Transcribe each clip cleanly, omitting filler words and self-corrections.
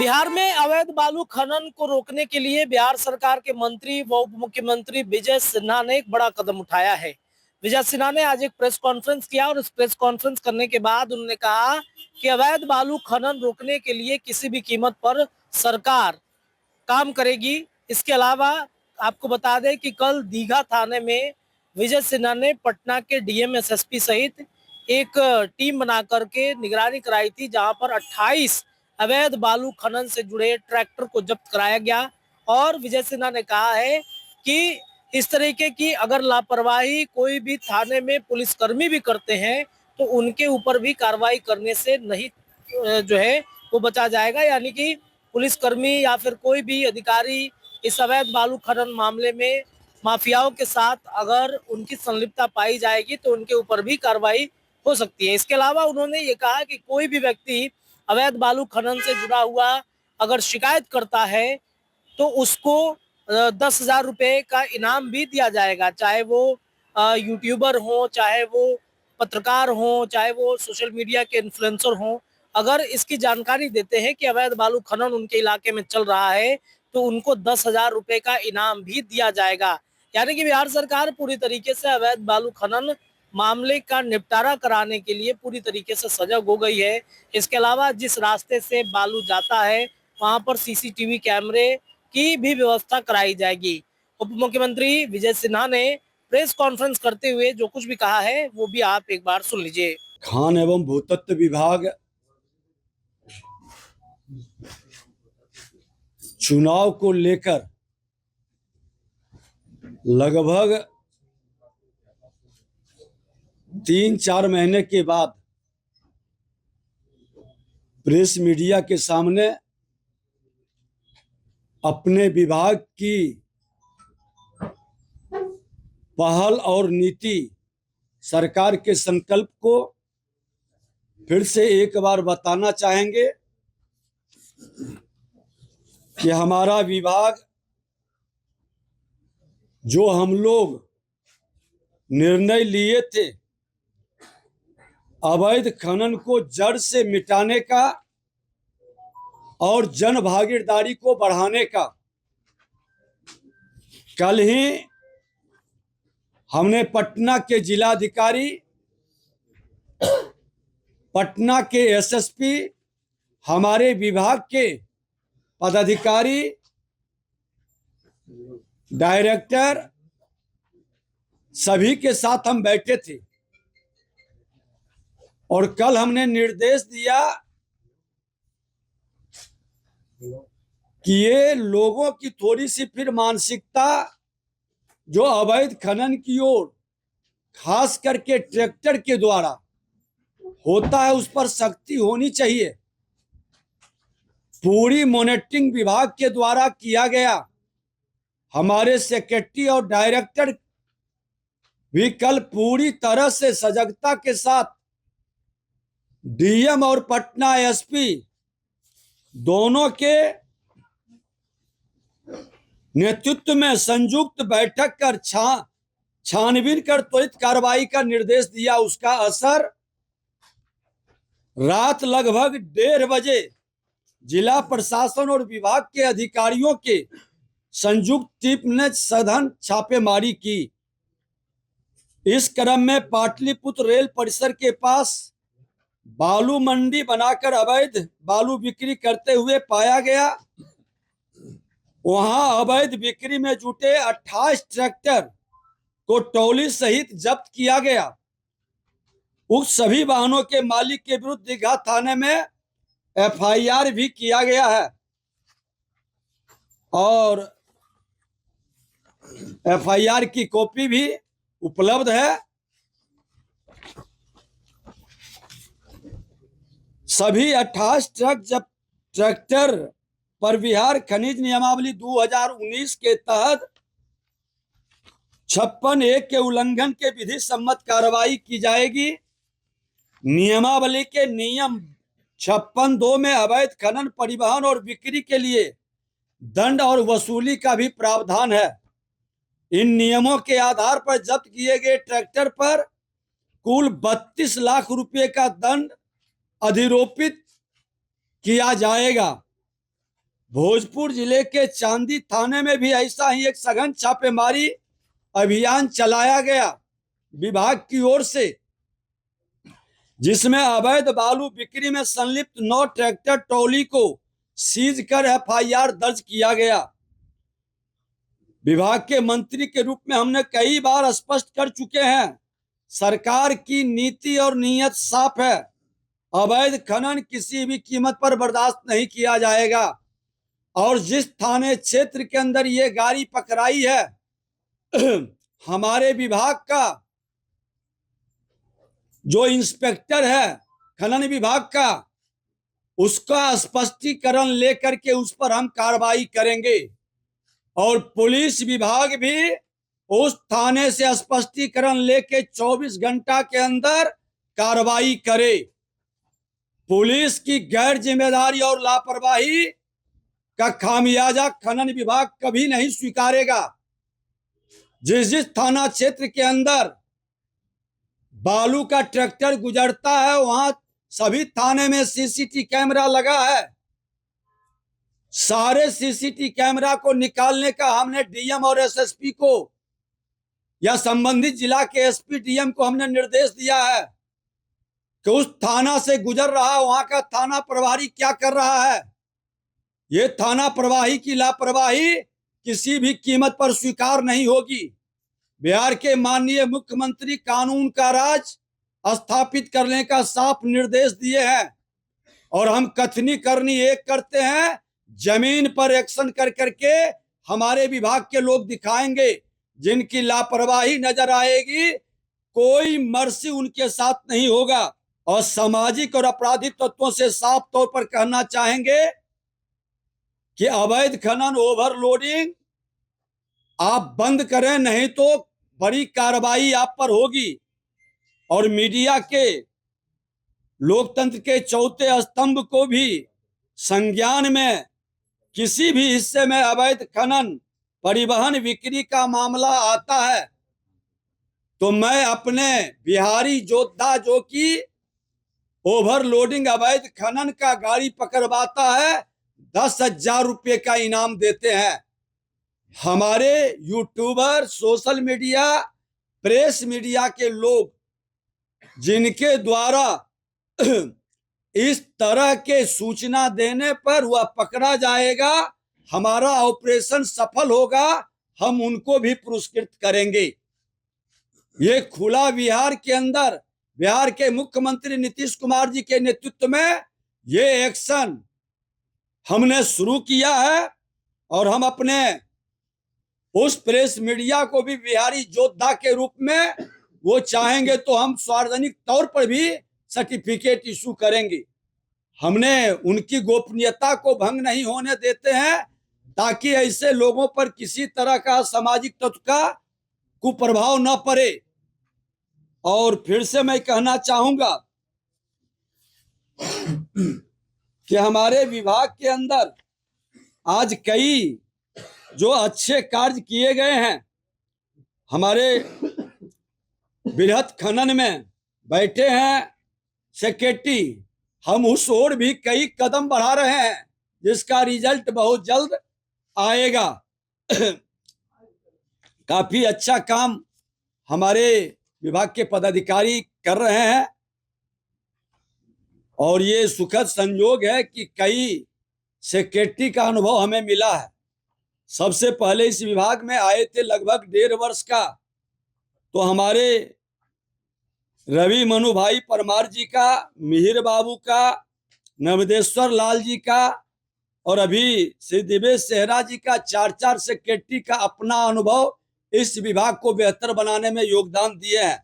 बिहार में अवैध बालू खनन को रोकने के लिए बिहार सरकार के मंत्री व उप मुख्यमंत्री विजय सिन्हा ने एक बड़ा कदम उठाया है। विजय सिन्हा ने आज एक प्रेस कॉन्फ्रेंस किया और इस प्रेस कॉन्फ्रेंस करने के बाद उन्होंने कहा कि अवैध बालू खनन रोकने के लिए किसी भी कीमत पर सरकार काम करेगी। इसके अलावा आपको बता दें कि कल दीघा थाने में विजय सिन्हा ने पटना के डीएम एसएसपी सहित एक टीम बना करके निगरानी कराई थी, जहां पर 28 अवैध बालू खनन से जुड़े ट्रैक्टर को जब्त कराया गया। और विजय सिन्हा ने कहा है कि इस तरीके की अगर लापरवाही कोई भी थाने में पुलिसकर्मी भी करते हैं तो उनके ऊपर भी कार्रवाई करने से नहीं जो है वो बचा जाएगा। यानी कि पुलिसकर्मी या फिर कोई भी अधिकारी इस अवैध बालू खनन मामले में माफियाओं के साथ अगर उनकी संलिप्तता पाई जाएगी तो उनके ऊपर भी कार्रवाई हो सकती है। इसके अलावा उन्होंने ये कहा कि कोई भी व्यक्ति अवैध बालू खनन से जुड़ा हुआ अगर शिकायत करता है तो उसको 10,000 रुपए का इनाम भी दिया जाएगा, चाहे वो यूट्यूबर हो, चाहे वो पत्रकार हो, चाहे वो सोशल मीडिया के इन्फ्लुएंसर हो। अगर इसकी जानकारी देते हैं कि अवैध बालू खनन उनके इलाके में चल रहा है तो उनको 10,000 रुपए का इनाम भी दिया जाएगा। यानी कि बिहार सरकार पूरी तरीके से अवैध बालू खनन मामले का निपटारा कराने के लिए पूरी तरीके से सजग हो गई है। इसके अलावा जिस रास्ते से बालू जाता है वहां पर सीसीटीवी कैमरे की भी व्यवस्था कराई जाएगी। उप मुख्यमंत्री विजय सिन्हा ने प्रेस कॉन्फ्रेंस करते हुए जो कुछ भी कहा है वो भी आप एक बार सुन लीजिए। खान एवं भूतत्व विभाग चुनाव को लेकर लगभग 3-4 महीने के बाद प्रेस मीडिया के सामने अपने विभाग की पहल और नीति, सरकार के संकल्प को फिर से एक बार बताना चाहेंगे कि हमारा विभाग जो हम लोग निर्णय लिए थे अवैध खनन को जड़ से मिटाने का और जन भागीदारी को बढ़ाने का, कल ही हमने पटना के जिलाधिकारी, पटना के एसएसपी, हमारे विभाग के पदाधिकारी, डायरेक्टर सभी के साथ हम बैठे थे और कल हमने निर्देश दिया कि ये लोगों की थोड़ी सी फिर मानसिकता जो अवैध खनन की ओर खास करके ट्रैक्टर के द्वारा होता है उस पर सख्ती होनी चाहिए। पूरी मॉनिटरिंग विभाग के द्वारा किया गया। हमारे सेक्रेटरी और डायरेक्टर भी कल पूरी तरह से सजगता के साथ डीएम और पटना एसपी दोनों के नेतृत्व में संयुक्त बैठक कर छानबीन कर त्वरित कार्रवाई का निर्देश दिया। उसका असर रात लगभग 1:30 बजे जिला प्रशासन और विभाग के अधिकारियों के संयुक्त टीम ने सघन छापेमारी की। इस क्रम में पाटलिपुत्र रेल परिसर के पास बालू मंडी बनाकर अवैध बालू बिक्री करते हुए पाया गया। वहां अवैध बिक्री में जुटे 28 ट्रैक्टर को टोली सहित जब्त किया गया। उक्त सभी वाहनों के मालिक के विरुद्ध दीघा थाने में एफआईआर भी किया गया है और एफआईआर की कॉपी भी उपलब्ध है। सभी 28 ट्रैक्टर पर बिहार खनिज नियमावली 2019 के तहत 56(1) के उल्लंघन के विधि सम्मत कार्रवाई की जाएगी। नियमावली के नियम 56(2) में अवैध खनन, परिवहन और बिक्री के लिए दंड और वसूली का भी प्रावधान है। इन नियमों के आधार पर जब्त किए गए ट्रैक्टर पर कुल 32 लाख रुपए का दंड अधिरोपित किया जाएगा। भोजपुर जिले के चांदी थाने में भी ऐसा ही एक सघन छापेमारी अभियान चलाया गया विभाग की ओर से, जिसमें अवैध बालू बिक्री में संलिप्त 9 ट्रैक्टर ट्रॉली को सीज कर एफआईआर दर्ज किया गया। विभाग के मंत्री के रूप में हमने कई बार स्पष्ट कर चुके हैं, सरकार की नीति और नीयत साफ है, अवैध खनन किसी भी कीमत पर बर्दाश्त नहीं किया जाएगा। और जिस थाने क्षेत्र के अंदर ये गाड़ी पकड़ाई है, हमारे विभाग का जो इंस्पेक्टर है खनन विभाग का, उसका स्पष्टीकरण लेकर के उस पर हम कार्रवाई करेंगे। और पुलिस विभाग भी उस थाने से स्पष्टीकरण लेके 24 घंटा के अंदर कार्रवाई करे। पुलिस की गैर जिम्मेदारी और लापरवाही का खामियाजा खनन विभाग कभी नहीं स्वीकारेगा। जिस थाना क्षेत्र के अंदर बालू का ट्रैक्टर गुजरता है, वहां सभी थाने में सीसीटीवी कैमरा लगा है। सारे सीसीटीवी कैमरा को निकालने का हमने डीएम और एसएसपी को या संबंधित जिला के एसपी डीएम को हमने निर्देश दिया है कि उस थाना से गुजर रहा वहां का थाना प्रभारी क्या कर रहा है। ये थाना प्रभारी की लापरवाही किसी भी कीमत पर स्वीकार नहीं होगी। बिहार के माननीय मुख्यमंत्री कानून का राज स्थापित करने का साफ निर्देश दिए हैं और हम कथनी करनी एक करते हैं, जमीन पर एक्शन कर करके हमारे विभाग के लोग दिखाएंगे। जिनकी लापरवाही नजर आएगी, कोई मर्सी उनके साथ नहीं होगा। और सामाजिक और आपराधिक तत्वों से साफ तौर पर कहना चाहेंगे कि अवैध खनन ओवरलोडिंग आप बंद करें, नहीं तो बड़ी कार्रवाई आप पर होगी। और मीडिया के लोकतंत्र के चौथे स्तंभ को भी संज्ञान में किसी भी हिस्से में अवैध खनन परिवहन बिक्री का मामला आता है तो मैं अपने बिहारी योद्धा जो कि ओवरलोडिंग अवैध खनन का गाड़ी पकड़वाता है, 10,000 रुपये का इनाम देते हैं। हमारे YouTuber, social media, press media के लोग जिनके द्वारा इस तरह के सूचना देने पर वह पकड़ा जाएगा, हमारा ऑपरेशन सफल होगा, हम उनको भी पुरस्कृत करेंगे। ये खुला बिहार के अंदर बिहार के मुख्यमंत्री नीतीश कुमार जी के नेतृत्व में ये एक्शन हमने शुरू किया है और हम अपने उस प्रेस मीडिया को भी बिहारी योद्धा के रूप में वो चाहेंगे तो हम सार्वजनिक तौर पर भी सर्टिफिकेट इशू करेंगे। हमने उनकी गोपनीयता को भंग नहीं होने देते हैं ताकि ऐसे लोगों पर किसी तरह का सामाजिक तत्व का कुप्रभाव न पड़े। और फिर से मैं कहना चाहूंगा कि हमारे विभाग के अंदर आज कई जो अच्छे कार्य किए गए हैं। हमारे बृहत खनन में बैठे हैं सेक्रेटरी, हम उस ओर भी कई कदम बढ़ा रहे हैं जिसका रिजल्ट बहुत जल्द आएगा। काफी अच्छा काम हमारे विभाग के पदाधिकारी कर रहे हैं और ये सुखद संयोग है कि कई सेक्रेटरी का अनुभव हमें मिला है। सबसे पहले इस विभाग में आए थे लगभग 1.5 वर्ष का तो हमारे रवि मनु भाई परमार जी का, मिहिर बाबू का, नवदेश्वर लाल जी का और अभी श्री दिवेश सेहरा जी का 4-4 सेक्रेटरी का अपना अनुभव इस विभाग को बेहतर बनाने में योगदान दिए हैं।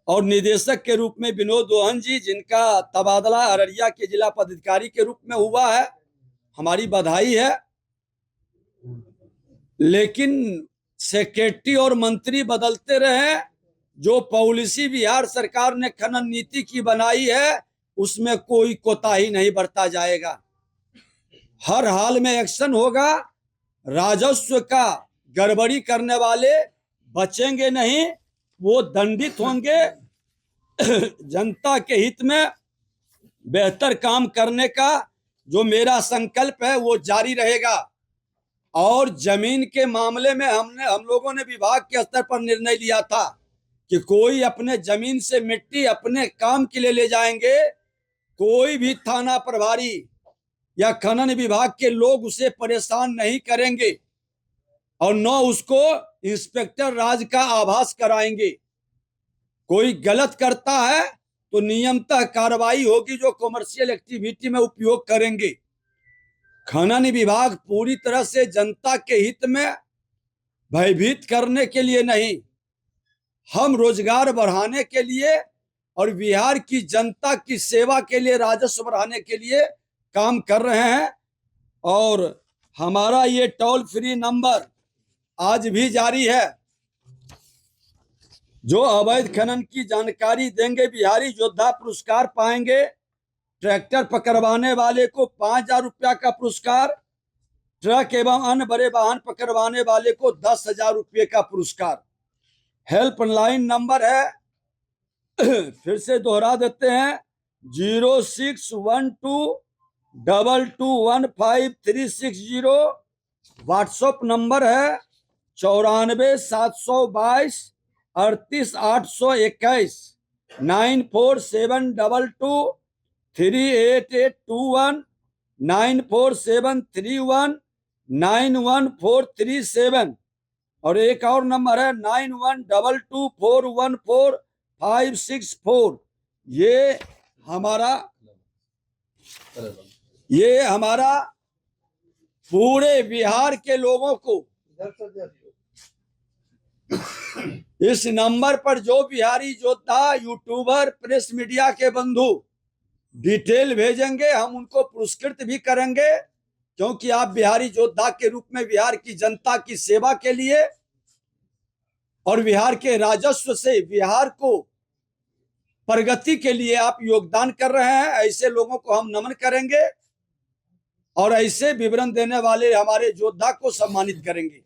और निदेशक के रूप में विनोद दोहन जी, जिनका तबादला अररिया के जिला पदाधिकारी के रूप में हुआ है, हमारी बधाई है। लेकिन सेक्रेटरी और मंत्री बदलते रहे, जो पॉलिसी बिहार सरकार ने खनन नीति की बनाई है उसमें कोई कोताही नहीं बरता जाएगा। हर हाल में एक्शन होगा। राजस्व का गड़बड़ी करने वाले बचेंगे नहीं, वो दंडित होंगे। जनता के हित में बेहतर काम करने का जो मेरा संकल्प है वो जारी रहेगा। और जमीन के मामले में हम लोगों ने विभाग के स्तर पर निर्णय लिया था कि कोई अपने जमीन से मिट्टी अपने काम के लिए ले जाएंगे, कोई भी थाना प्रभारी या खनन विभाग के लोग उसे परेशान नहीं करेंगे और न उसको इंस्पेक्टर राज का आभास कराएंगे। कोई गलत करता है तो नियमतः कार्रवाई होगी, जो कॉमर्शियल एक्टिविटी में उपयोग करेंगे। खनन विभाग पूरी तरह से जनता के हित में भयभीत करने के लिए नहीं, हम रोजगार बढ़ाने के लिए और बिहार की जनता की सेवा के लिए, राजस्व बढ़ाने के लिए काम कर रहे हैं। और हमारा ये टोल फ्री नंबर आज भी जारी है। जो अवैध खनन की जानकारी देंगे बिहारी योद्धा पुरस्कार पाएंगे। ट्रैक्टर पकड़वाने वाले को 5,000 रुपया का पुरस्कार, ट्रक एवं अन्य बड़े वाहन पकड़वाने वाले को 10,000 रुपये का पुरस्कार। हेल्पलाइन नंबर है, फिर से दोहरा देते हैं, 0612221530। व्हाट्सएप नंबर है 94,722,38,821, 9472238821, 9473191437। और एक और नंबर है 9122414564। ये हमारा पूरे बिहार के लोगों को इस नंबर पर जो बिहारी योद्धा, यूट्यूबर, प्रेस मीडिया के बंधु डिटेल भेजेंगे, हम उनको पुरस्कृत भी करेंगे, क्योंकि आप बिहारी योद्धा के रूप में बिहार की जनता की सेवा के लिए और बिहार के राजस्व से बिहार को प्रगति के लिए आप योगदान कर रहे हैं। ऐसे लोगों को हम नमन करेंगे और ऐसे विवरण देने वाले हमारे योद्धा को सम्मानित करेंगे।